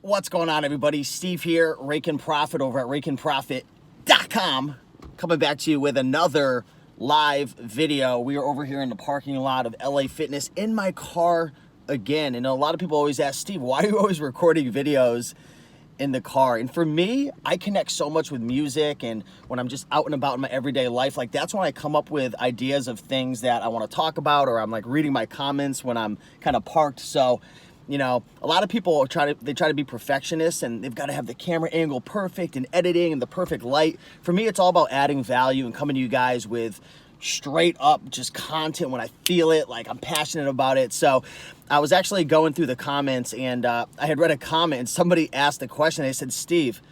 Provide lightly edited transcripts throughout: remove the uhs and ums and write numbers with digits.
What's going on, everybody? Steve here, Rake and Profit over at rakeandprofit.com, coming back to you with another live video. We are over here in the parking lot of LA Fitness in my car again. And a lot of people always ask, Steve, why are you always recording videos in the car? And for me, I connect so much with music, and when I'm just out and about in my everyday life, like that's when I come up with ideas of things that I want to talk about, or I'm like reading my comments when I'm kind of parked. So you know, a lot of people try to be perfectionists, and they've got to have the camera angle perfect and editing and the perfect light. For me, it's all about adding value and coming to you guys with straight up just content when I feel it, like I'm passionate about it. So I was actually going through the comments, and I had read a comment, and somebody asked a question. They said, Steve,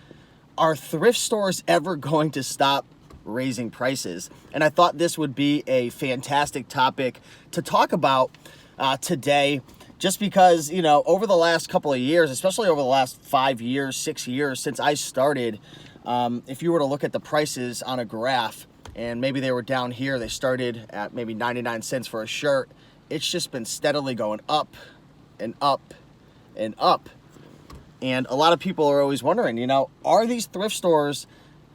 are thrift stores ever going to stop raising prices? And I thought this would be a fantastic topic to talk about today. Just because, you know, over the last couple of years, especially over the last 5 years, 6 years since I started, if you were to look at the prices on a graph, and maybe they were down here, they started at maybe 99 cents for a shirt. It's just been steadily going up and up and up. And a lot of people are always wondering, you know, are these thrift stores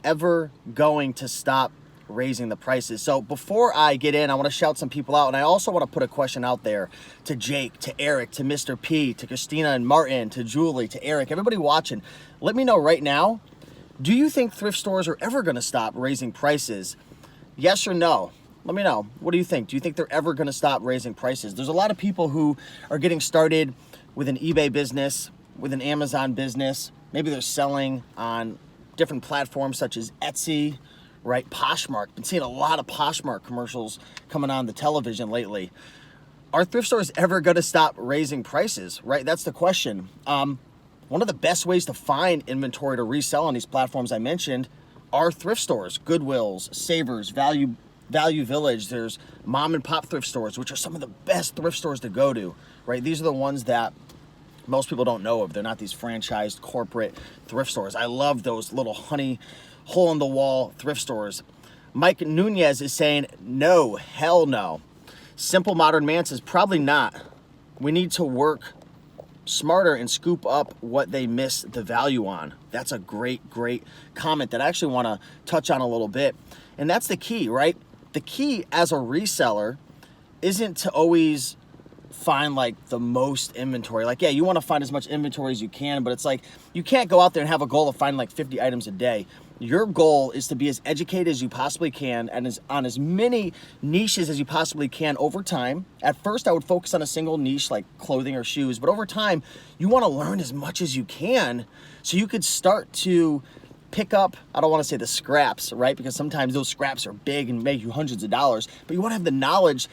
ever going to stop raising the prices? So before I get in, I want to shout some people out, and I also want to put a question out there to Jake, to Eric, to Mr. P, to Christina and Martin, to Julie, to Eric, everybody watching. Let me know right now, do you think thrift stores are ever going to stop raising prices? Yes or no? Let me know. What do you think? Do you think they're ever going to stop raising prices? There's a lot of people who are getting started with an eBay business, with an Amazon business. Maybe they're selling on different platforms such as Etsy, right? Poshmark. Been seeing a lot of Poshmark commercials coming on the television lately. Are thrift stores ever going to stop raising prices, right? That's the question. One of the best ways to find inventory to resell on these platforms I mentioned are thrift stores, Goodwills, Savers, Value Village. There's mom and pop thrift stores, which are some of the best thrift stores to go to, right? These are the ones that most people don't know of. They're not these franchised corporate thrift stores. I love those little hole-in-the-wall thrift stores. Mike Nunez is saying, no, hell no. Simple Modern Man says, probably not. We need to work smarter and scoop up what they miss the value on. That's a great comment that I actually want to touch on a little bit. And that's the key, right? The key as a reseller isn't to always find like the most inventory. Like, yeah, you want to find as much inventory as you can, but it's like you can't go out there and have a goal of finding like 50 items a day. Your goal is to be as educated as you possibly can and on as many niches as you possibly can over time. At first, I would focus on a single niche like clothing or shoes, but over time, you want to learn as much as you can so you could start to pick up, I don't want to say the scraps, right? Because sometimes those scraps are big and make you hundreds of dollars, but you want to have the knowledge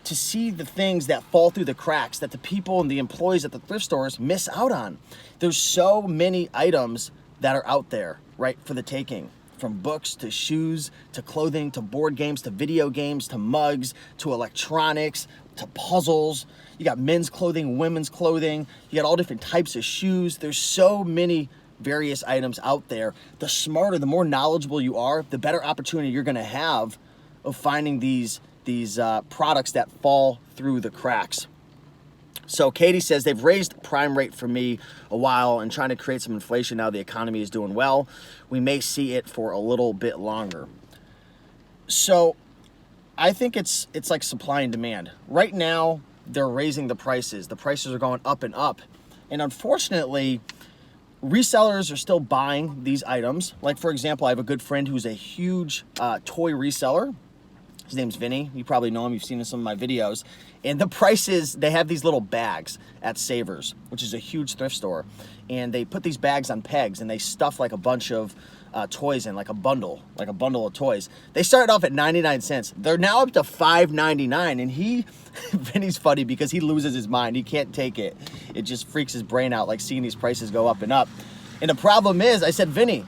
to see the things that fall through the cracks that the people and the employees at the thrift stores miss out on. There's so many items that are out there, right, for the taking. From books to shoes to clothing to board games to video games to mugs to electronics to puzzles. You got men's clothing, women's clothing. You got all different types of shoes. There's so many various items out there. The smarter, the more knowledgeable you are, the better opportunity you're going to have of finding these products that fall through the cracks. So Katie says they've raised prime rate for me a while and trying to create some inflation now the economy is doing well. We may see it for a little bit longer. So I think it's like supply and demand. Right now, they're raising the prices. The prices are going up and up. And unfortunately, resellers are still buying these items. Like, for example, I have a good friend who's a huge toy reseller. His name's Vinny. You probably know him. You've seen in some of my videos. And the prices, they have these little bags at Savers, which is a huge thrift store. And they put these bags on pegs, and they stuff like a bunch of toys in, like a bundle of toys. They started off at 99 cents. They're now up to $5.99. And Vinny's funny because he loses his mind. He can't take it. It just freaks his brain out, like seeing these prices go up and up. And the problem is, I said, Vinny,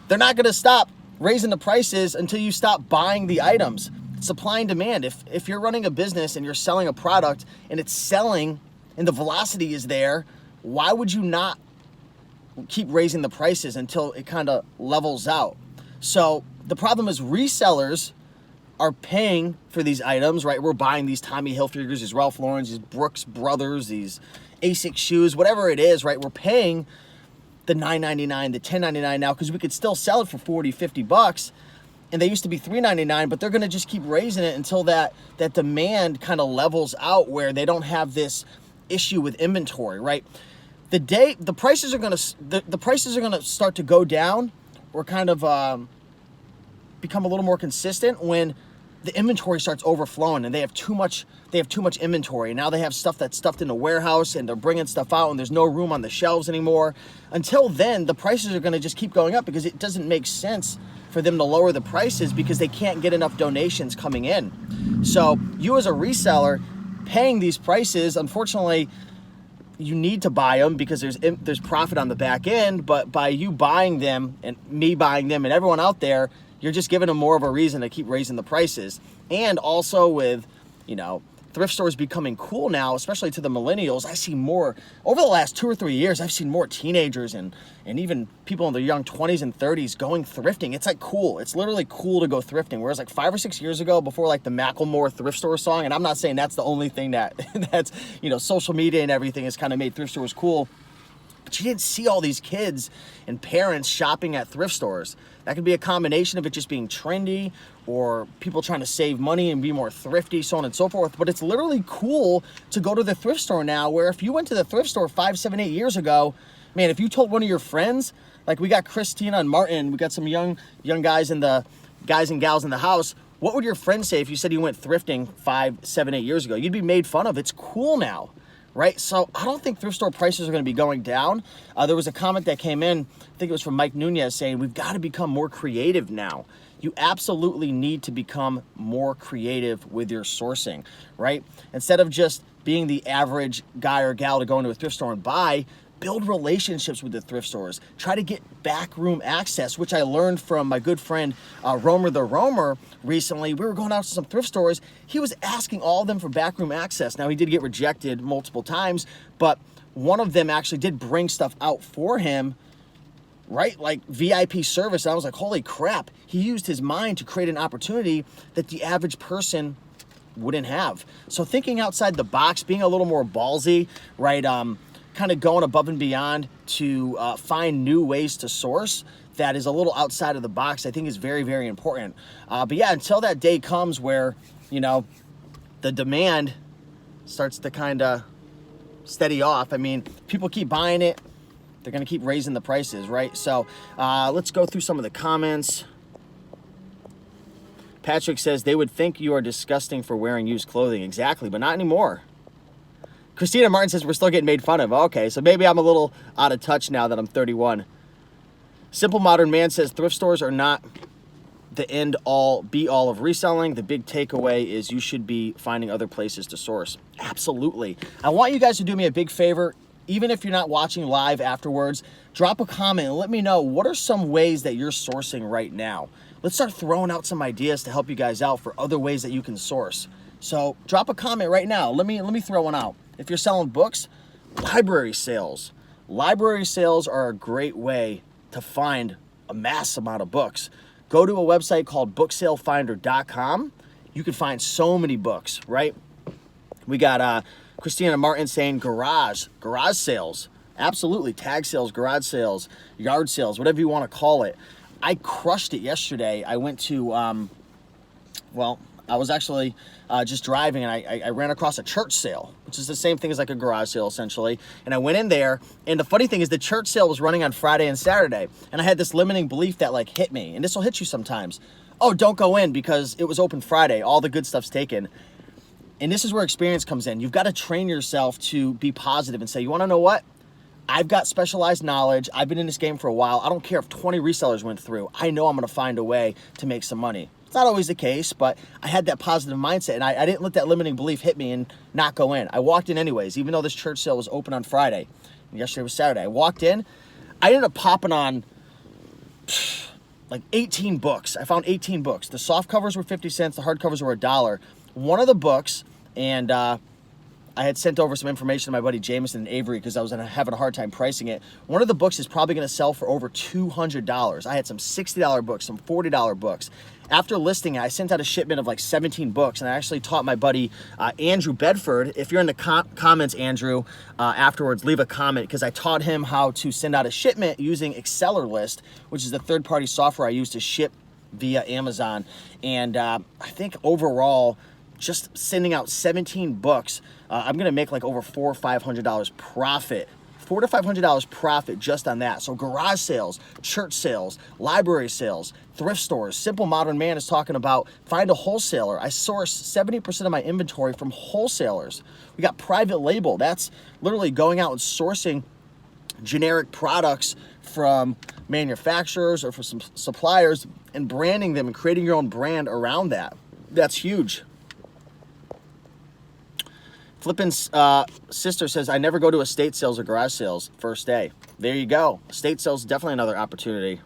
they're not going to stop raising the prices until you stop buying the items. Supply and demand. If you're running a business and you're selling a product and it's selling and the velocity is there, why would you not keep raising the prices until it kind of levels out? So the problem is resellers are paying for these items, right? We're buying these Tommy Hilfigers, these Ralph Lauren's, these Brooks Brothers, these Asics shoes, whatever it is, right? We're paying the $9.99, the $10.99 now, because we could still sell it for 40, 50 bucks. And they used to be $3.99, but they're going to just keep raising it until that demand kind of levels out where they don't have this issue with inventory, right? The prices are going to start to go down or kind of become a little more consistent when the inventory starts overflowing and they have too much inventory. Now they have stuff that's stuffed in the warehouse and they're bringing stuff out and there's no room on the shelves anymore. Until then, the prices are going to just keep going up because it doesn't make sense for them to lower the prices because they can't get enough donations coming in. So you as a reseller paying these prices, unfortunately, you need to buy them because there's profit on the back end, but by you buying them and me buying them and everyone out there, you're just giving them more of a reason to keep raising the prices. And also with, thrift stores becoming cool now, especially to the millennials, I see more, over the last 2 or 3 years, I've seen more teenagers and even people in their young 20s and 30s going thrifting. It's like cool. It's literally cool to go thrifting. Whereas like 5 or 6 years ago, before like the Macklemore thrift store song, and I'm not saying that's the only thing that's, social media and everything has kind of made thrift stores cool. But you didn't see all these kids and parents shopping at thrift stores. That could be a combination of it just being trendy or people trying to save money and be more thrifty, so on and so forth. But it's literally cool to go to the thrift store now, where if you went to the thrift store 5, 7, 8 years ago, man, if you told one of your friends, like we got Christina and Martin, we got some young guys and gals in the house, what would your friends say if you said you went thrifting 5, 7, 8 years ago? You'd be made fun of. It's cool now. Right? So I don't think thrift store prices are going to be going down. There was a comment that came in, I think it was from Mike Nunez, saying we've got to become more creative now. You absolutely need to become more creative with your sourcing, right? Instead of just being the average guy or gal to go into a thrift store and buy, build relationships with the thrift stores. Try to get backroom access, which I learned from my good friend Romer the Roamer recently. We were going out to some thrift stores. He was asking all of them for backroom access. Now, he did get rejected multiple times, but one of them actually did bring stuff out for him, right? Like VIP service. And I was like, holy crap. He used his mind to create an opportunity that the average person wouldn't have. So thinking outside the box, being a little more ballsy, right? Kind of going above and beyond to find new ways to source that is a little outside of the box, I think is very, very important. But yeah, until that day comes where, the demand starts to kind of steady off. I mean, people keep buying it. They're going to keep raising the prices, right? So let's go through some of the comments. Patrick says, they would think you are disgusting for wearing used clothing. Exactly, but not anymore. Christina Martin says we're still getting made fun of. Okay, so maybe I'm a little out of touch now that I'm 31. Simple Modern Man says thrift stores are not the end-all, be-all of reselling. The big takeaway is you should be finding other places to source. Absolutely. I want you guys to do me a big favor. Even if you're not watching live afterwards, drop a comment and let me know what are some ways that you're sourcing right now. Let's start throwing out some ideas to help you guys out for other ways that you can source. So drop a comment right now. Let me throw one out. If you're selling books, library sales. Library sales are a great way to find a mass amount of books. Go to a website called booksalefinder.com. You can find so many books, right? We got Christina Martin saying garage sales. Absolutely, tag sales, garage sales, yard sales, whatever you want to call it. I crushed it yesterday. I went to, I was actually just driving and I ran across a church sale, which is the same thing as like a garage sale essentially. And I went in there, and the funny thing is the church sale was running on Friday and Saturday. And I had this limiting belief that like hit me, and this will hit you sometimes. Oh, don't go in because it was open Friday. All the good stuff's taken. And this is where experience comes in. You've got to train yourself to be positive and say, you want to know what? I've got specialized knowledge. I've been in this game for a while. I don't care if 20 resellers went through. I know I'm going to find a way to make some money. It's not always the case, but I had that positive mindset, and I didn't let that limiting belief hit me and not go in. I walked in anyways, even though this church sale was open on Friday. And yesterday was Saturday. I walked in. I ended up popping on like 18 books. I found 18 books. The soft covers were 50 cents. The hard covers were $1. One of the books, and I had sent over some information to my buddy Jameson and Avery because I was having a hard time pricing it. One of the books is probably going to sell for over $200. I had some $60 books, some $40 books. After listing it, I sent out a shipment of like 17 books, and I actually taught my buddy Andrew Bedford. If you're in the comments, Andrew, afterwards, leave a comment, because I taught him how to send out a shipment using AccelerList, which is the third-party software I use to ship via Amazon. And I think overall, just sending out 17 books, I'm gonna make like over $400 or $500 profit. $400 to $500 profit just on that. So garage sales, church sales, library sales, thrift stores. Simple Modern Man is talking about find a wholesaler. I source 70% of my inventory from wholesalers. We got private label. That's literally going out and sourcing generic products from manufacturers or from some suppliers and branding them and creating your own brand around that. That's huge. Flippin's sister says, I never go to estate sales or garage sales first day. There you go. Estate sales, definitely another opportunity.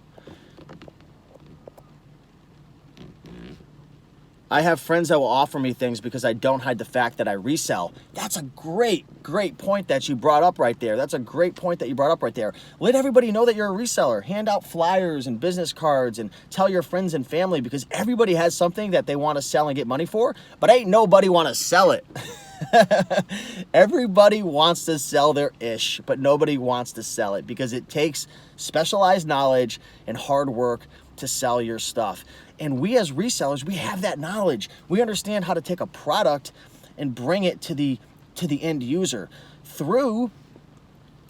I have friends that will offer me things because I don't hide the fact that I resell. That's a great point that you brought up right there. That's a great point that you brought up right there. Let everybody know that you're a reseller. Hand out flyers and business cards and tell your friends and family, because everybody has something that they want to sell and get money for, but ain't nobody want to sell it. Everybody wants to sell their ish, but nobody wants to sell it because it takes specialized knowledge and hard work to sell your stuff. And we as resellers, we have that knowledge. We understand how to take a product and bring it to the end user through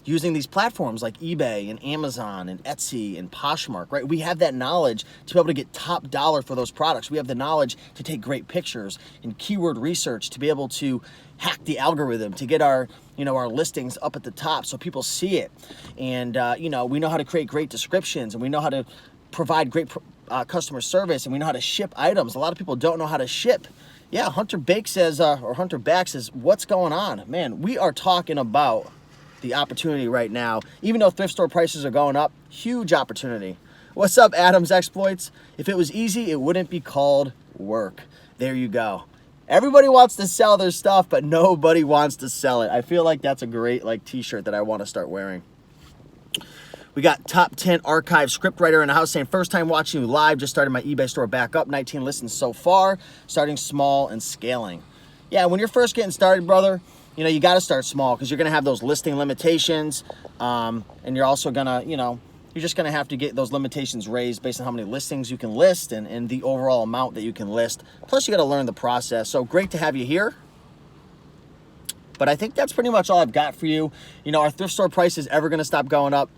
using these platforms like eBay and Amazon and Etsy and Poshmark, right? We have that knowledge to be able to get top dollar for those products. We have the knowledge to take great pictures and keyword research to be able to hack the algorithm to get our, our listings up at the top so people see it. And, we know how to create great descriptions, and we know how to provide great customer service, and we know how to ship items. A lot of people don't know how to ship. Yeah, Hunter Back says, what's going on? Man, we are talking about the opportunity right now. Even though thrift store prices are going up, huge opportunity. What's up, Adam's Exploits? If it was easy, it wouldn't be called work. There you go. Everybody wants to sell their stuff, but nobody wants to sell it. I feel like that's a great t-shirt that I want to start wearing. We got top 10 archive scriptwriter in the house saying, first time watching you live, just started my eBay store back up, 19 listens so far, starting small and scaling. Yeah, when you're first getting started, brother, you got to start small, because you're going to have those listing limitations, and you're also going to, you're just going to have to get those limitations raised based on how many listings you can list and the overall amount that you can list. Plus, you got to learn the process. So great to have you here. But I think that's pretty much all I've got for you. Our thrift store price is ever going to stop going up.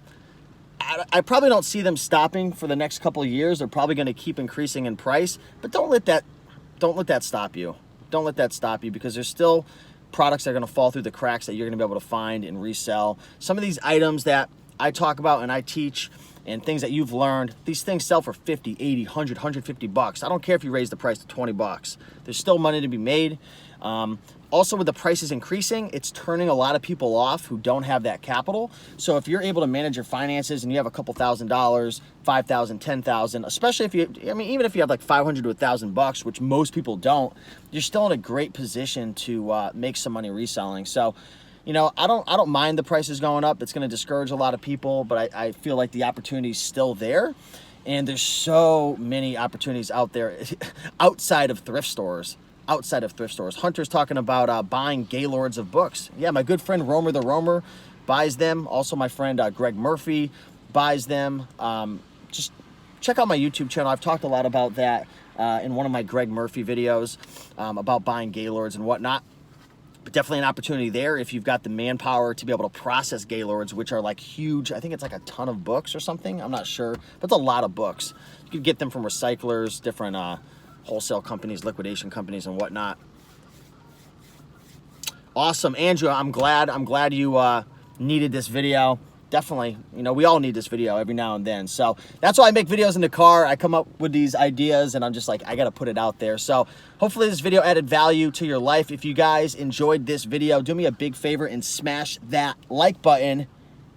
I probably don't see them stopping for the next couple of years. They're probably going to keep increasing in price, but don't let that stop you. Don't let that stop you, because there's still products that are going to fall through the cracks that you're going to be able to find and resell. Some of these items that I talk about and I teach, and things that you've learned, these things sell for 50, 80, 100, 150 bucks. I don't care if you raise the price to 20 bucks. There's still money to be made. Also, with the prices increasing, it's turning a lot of people off who don't have that capital. So if you're able to manage your finances and you have a couple $1,000, $5,000, $10,000, especially if even if you have like 500 to 1,000 bucks, which most people don't, you're still in a great position to make some money reselling. So, I don't mind the prices going up. It's going to discourage a lot of people, but I feel like the opportunity is still there. And there's so many opportunities out there outside of thrift stores. Hunter's talking about buying Gaylords of books. Yeah, my good friend Romer the Roamer buys them. Also, my friend Greg Murphy buys them. Just check out my YouTube channel. I've talked a lot about that in one of my Greg Murphy videos about buying Gaylords and whatnot. But definitely an opportunity there if you've got the manpower to be able to process Gaylords, which are like huge. I think it's like a ton of books or something. I'm not sure, but it's a lot of books. You can get them from recyclers, different wholesale companies, liquidation companies, and whatnot. Awesome, Andrew. I'm glad you needed this video. Definitely, we all need this video every now and then. So that's why I make videos in the car. I come up with these ideas, and I'm just like, I got to put it out there. So hopefully this video added value to your life. If you guys enjoyed this video, do me a big favor and smash that like button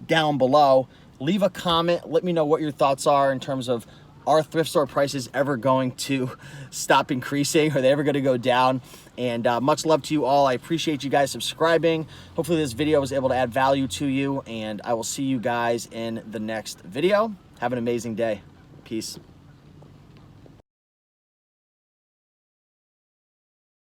down below. Leave a comment. Let me know what your thoughts are in terms of, are thrift store prices ever going to stop increasing? Are they ever going to go down? And much love to you all. I appreciate you guys subscribing. Hopefully this video was able to add value to you, and I will see you guys in the next video. Have an amazing day. Peace.